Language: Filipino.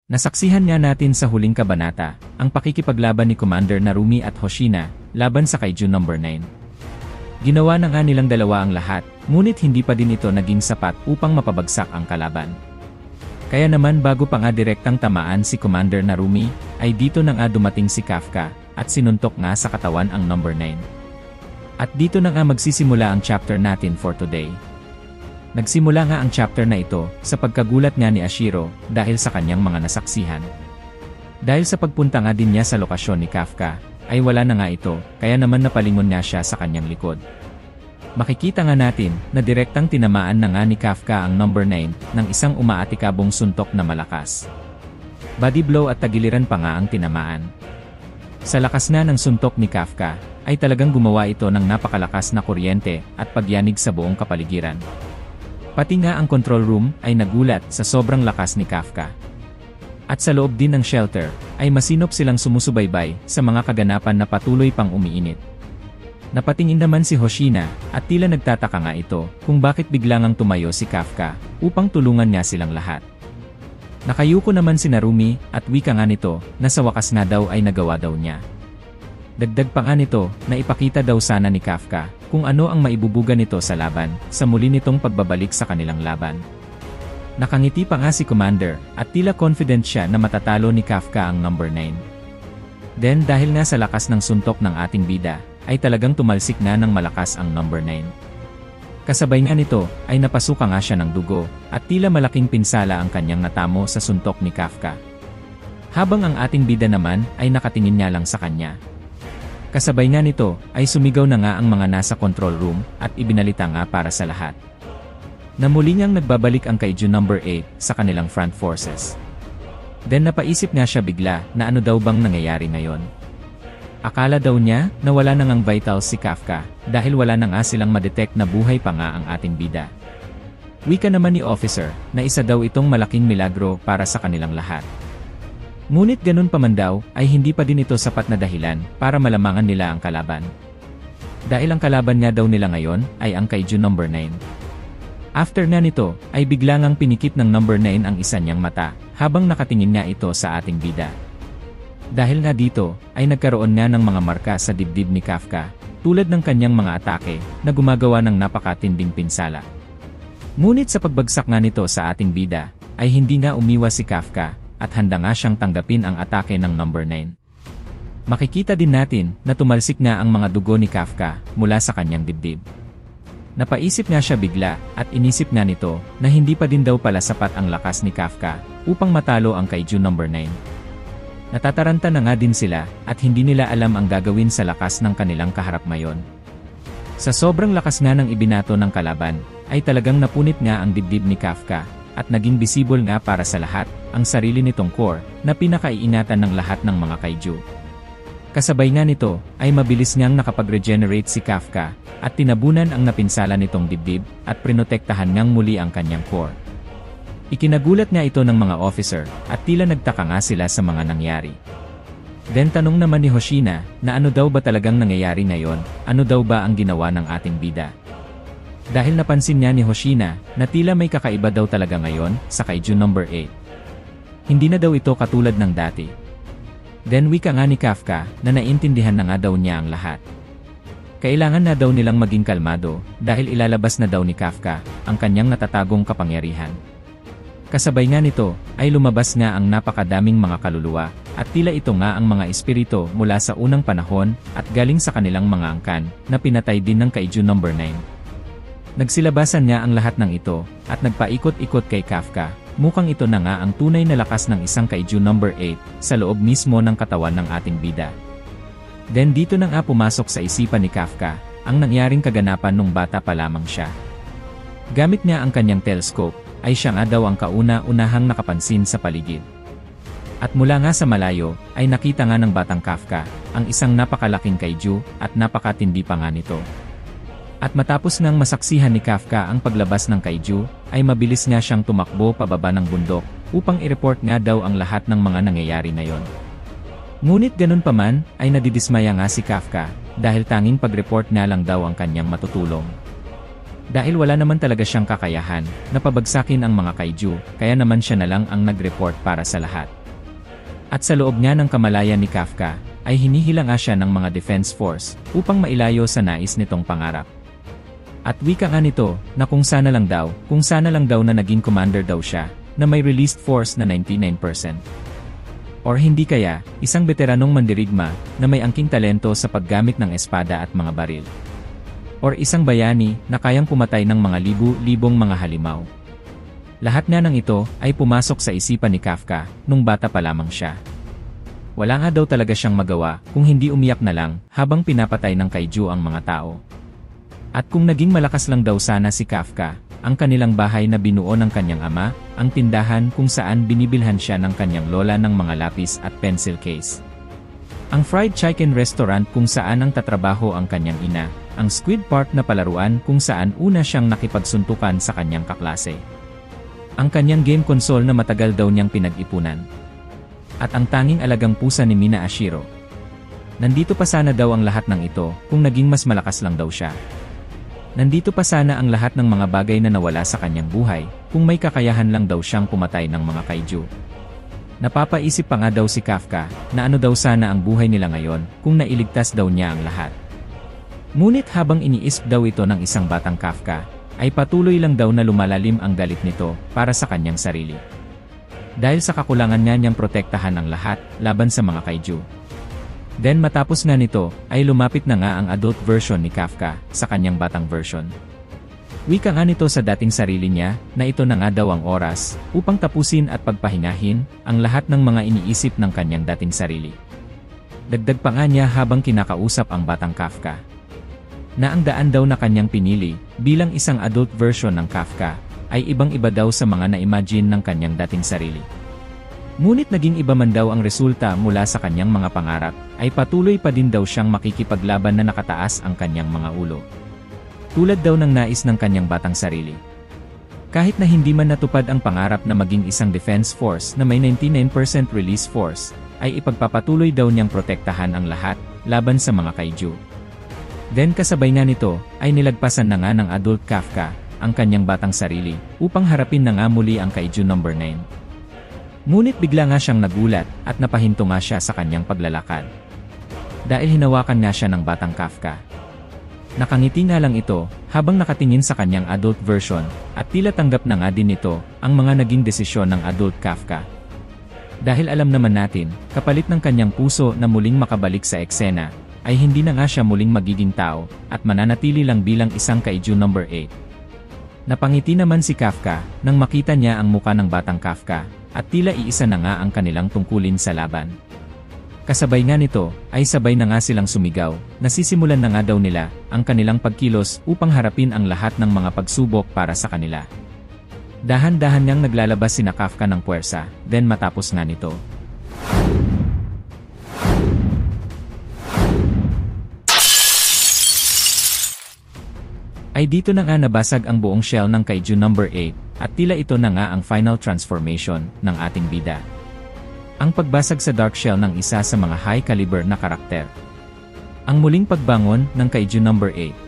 Nasaksihan nga natin sa huling kabanata, ang pakikipaglaban ni Commander Narumi at Hoshina, laban sa Kaiju No. 9. Ginawa na nga nilang dalawa ang lahat, ngunit hindi pa din ito naging sapat upang mapabagsak ang kalaban. Kaya naman bago pa nga direktang tamaan si Commander Narumi, ay dito na nga dumating si Kafka, at sinuntok nga sa katawan ang No. 9. At dito na nga magsisimula ang chapter natin for today. Nagsimula nga ang chapter na ito sa pagkagulat nga ni Ashiro dahil sa kanyang mga nasaksihan. Dahil sa pagpunta nga din niya sa lokasyon ni Kafka, ay wala na nga ito, kaya naman napalingon nga siya sa kanyang likod. Makikita nga natin na direktang tinamaan na nga ni Kafka ang No. 9 ng isang umaatikabong suntok na malakas. Body blow at tagiliran pa nga ang tinamaan. Sa lakas na ng suntok ni Kafka, ay talagang gumawa ito ng napakalakas na kuryente at pagyanig sa buong kapaligiran. Pati nga ang control room ay nagulat sa sobrang lakas ni Kafka. At sa loob din ng shelter, ay masinop silang sumusubaybay sa mga kaganapan na patuloy pang umiinit. Napatingin naman si Hoshina at tila nagtataka nga ito kung bakit biglang tumayo si Kafka upang tulungan niya silang lahat. Nakayuko naman si Narumi at wika nga nito na sa wakas na daw ay nagawa daw niya. Dagdag pa nga nito na ipakita daw sana ni Kafka kung ano ang maibubuga nito sa laban sa muli nitong pagbabalik sa kanilang laban. Nakangiti pa nga si Commander at tila confident siya na matatalo ni Kafka ang No. 9. Then dahil nga sa lakas ng suntok ng ating bida, ay talagang tumalsik na ng malakas ang No. 9. Kasabay nga nito ay napasuka nga siya ng dugo at tila malaking pinsala ang kanyang natamo sa suntok ni Kafka. Habang ang ating bida naman ay nakatingin niya lang sa kanya. Kasabay nga nito ay sumigaw na nga ang mga nasa control room at ibinalita nga para sa lahat na muli ngang nagbabalik ang Kaiju No. 8 sa kanilang front forces. Then napaisip nga siya bigla na ano daw bang nangyayari ngayon. Akala daw niya na wala na ngang vitals si Kafka dahil wala na nga silang madetect na buhay pa nga ang ating bida. Wika naman ni Officer na isa daw itong malaking milagro para sa kanilang lahat. Ngunit ganun pa man daw ay hindi pa din ito sapat na dahilan para malamangan nila ang kalaban. Dahil ang kalaban nga daw nila ngayon ay ang Kaiju No. 9. After na nito ay bigla ngang pinikit ng No. 9 ang isa niyang mata habang nakatingin nga ito sa ating bida. Dahil nga dito ay nagkaroon nga ng mga marka sa dibdib ni Kafka tulad ng kanyang mga atake na gumagawa ng napakatinding pinsala. Ngunit sa pagbagsak nga nito sa ating bida ay hindi nga umiwas si Kafka at handa nga siyang tanggapin ang atake ng No. 9. Makikita din natin na tumalsik nga ang mga dugo ni Kafka mula sa kanyang dibdib. Napaisip nga siya bigla at inisip nga nito na hindi pa din daw pala sapat ang lakas ni Kafka upang matalo ang Kaiju No. 9. Natataranta na nga din sila at hindi nila alam ang gagawin sa lakas ng kanilang kaharap ngayon. Sa sobrang lakas nga ng ibinato ng kalaban, ay talagang napunit nga ang dibdib ni Kafka at naging visible nga para sa lahat ang sarili nitong core na pinakaiingatan ng lahat ng mga kaiju. Kasabay nga nito ay mabilis ngang nakapag-regenerate si Kafka at tinabunan ang napinsala nitong dibdib at prinotektahan ngang muli ang kanyang core. Ikinagulat nga ito ng mga officer at tila nagtaka nga sila sa mga nangyari. Then tanong naman ni Hoshina na ano daw ba talagang nangyayari ngayon, ano daw ba ang ginawa ng ating bida. Dahil napansin niya ni Hoshina na tila may kakaiba daw talaga ngayon sa Kaiju No. 8. Hindi na daw ito katulad ng dati. Then wika nga ni Kafka na naintindihan na nga daw niya ang lahat. Kailangan na daw nilang maging kalmado dahil ilalabas na daw ni Kafka ang kanyang natatagong kapangyarihan. Kasabay nga nito ay lumabas nga ang napakadaming mga kaluluwa at tila ito nga ang mga espiritu mula sa unang panahon at galing sa kanilang mga angkan na pinatay din ng Kaiju No. 9. Nagsilabasan niya ang lahat ng ito at nagpaikot-ikot kay Kafka. Mukhang ito na nga ang tunay na lakas ng isang Kaiju No. 8 sa loob mismo ng katawan ng ating bida. Then dito na nga pumasok sa isipan ni Kafka ang nangyaring kaganapan nung bata pa lamang siya. Gamit niya ang kanyang telescope ay siya nga daw ang kauna-unahang nakapansin sa paligid. At mula nga sa malayo ay nakita nga ng batang Kafka ang isang napakalaking kaiju at napakatindi pa nga nito. At matapos ngang masaksihan ni Kafka ang paglabas ng kaiju, ay mabilis nga siyang tumakbo pababa ng bundok upang i-report nga daw ang lahat ng mga nangyayari ngayon. Ngunit ganun pa man, ay nadidismaya nga si Kafka dahil tanging pag-report na lang daw ang kanyang matutulong. Dahil wala naman talaga siyang kakayahan na pabagsakin ang mga kaiju, kaya naman siya na lang ang nag-report para sa lahat. At sa loob nga ng kamalayan ni Kafka, ay hinihilanga siya ng mga defense force upang mailayo sa nais nitong pangarap. At wika nga nito na kung sana lang daw na naging commander daw siya na may released force na 99%. Or hindi kaya, isang veteranong mandirigma na may angking talento sa paggamit ng espada at mga baril. Or isang bayani na kayang pumatay ng mga libu-libong mga halimaw. Lahat nga ng ito ay pumasok sa isipan ni Kafka nung bata pa lamang siya. Wala nga daw talaga siyang magawa kung hindi umiyak na lang habang pinapatay ng kaiju ang mga tao. At kung naging malakas lang daw sana si Kafka, ang kanilang bahay na binuo ng kanyang ama, ang tindahan kung saan binibilhan siya ng kanyang lola ng mga lapis at pencil case. Ang fried chicken restaurant kung saan ang tatrabaho ang kanyang ina, ang Squid Park na palaruan kung saan una siyang nakipagsuntukan sa kanyang kaklase. Ang kanyang game console na matagal daw niyang pinag-ipunan. At ang tanging alagang pusa ni Mina Ashiro. Nandito pa sana daw ang lahat ng ito kung naging mas malakas lang daw siya. Nandito pa sana ang lahat ng mga bagay na nawala sa kanyang buhay kung may kakayahan lang daw siyang pumatay ng mga kaiju. Napapaisip pa nga daw si Kafka na ano daw sana ang buhay nila ngayon kung nailigtas daw niya ang lahat. Ngunit habang iniisip daw ito ng isang batang Kafka, ay patuloy lang daw na lumalalim ang galit nito para sa kanyang sarili. Dahil sa kakulangan nga niyang protektahan ang lahat laban sa mga kaiju. Then matapos nga nito, ay lumapit na nga ang adult version ni Kafka sa kanyang batang version. Wika nga nito sa dating sarili niya na ito na nga daw ang oras upang tapusin at pagpahingahin ang lahat ng mga iniisip ng kanyang dating sarili. Dagdag pa nga niya habang kinakausap ang batang Kafka na ang daan daw na kanyang pinili bilang isang adult version ng Kafka ay ibang-iba daw sa mga na-imagine ng kanyang dating sarili. Ngunit naging iba man daw ang resulta mula sa kanyang mga pangarap, ay patuloy pa din daw siyang makikipaglaban na nakataas ang kanyang mga ulo. Tulad daw ng nais ng kanyang batang sarili. Kahit na hindi man natupad ang pangarap na maging isang defense force na may 99% release force, ay ipagpapatuloy daw niyang protektahan ang lahat laban sa mga kaiju. Then kasabay nga nito, ay nilagpasan na nga ng adult Kafka ang kanyang batang sarili upang harapin na nga muli ang kaiju number 9. Ngunit bigla nga siyang nagulat at napahinto nga siya sa kanyang paglalakad. Dahil hinawakan nga siya ng batang Kafka. Nakangiti nga lang ito habang nakatingin sa kanyang adult version at tila tanggap na nga din ito ang mga naging desisyon ng adult Kafka. Dahil alam naman natin, kapalit ng kanyang puso na muling makabalik sa eksena, ay hindi na nga siya muling magiging tao at mananatili lang bilang isang kaiju number 8. Napangiti naman si Kafka nang makita niya ang muka ng batang Kafka at tila iisa na nga ang kanilang tungkulin sa laban. Kasabay nga nito, ay sabay na nga silang sumigaw, nasisimulan na nga daw nila ang kanilang pagkilos upang harapin ang lahat ng mga pagsubok para sa kanila. Dahan-dahan niyang naglalabas sina Kafka ng puwersa, then matapos nga nito. Ay dito na nga nabasag ang buong shell ng kaiju number 8. At tila ito na nga ang final transformation ng ating bida. Ang pagbasag sa dark shell ng isa sa mga high caliber na karakter. Ang muling pagbangon ng kaiju number 8.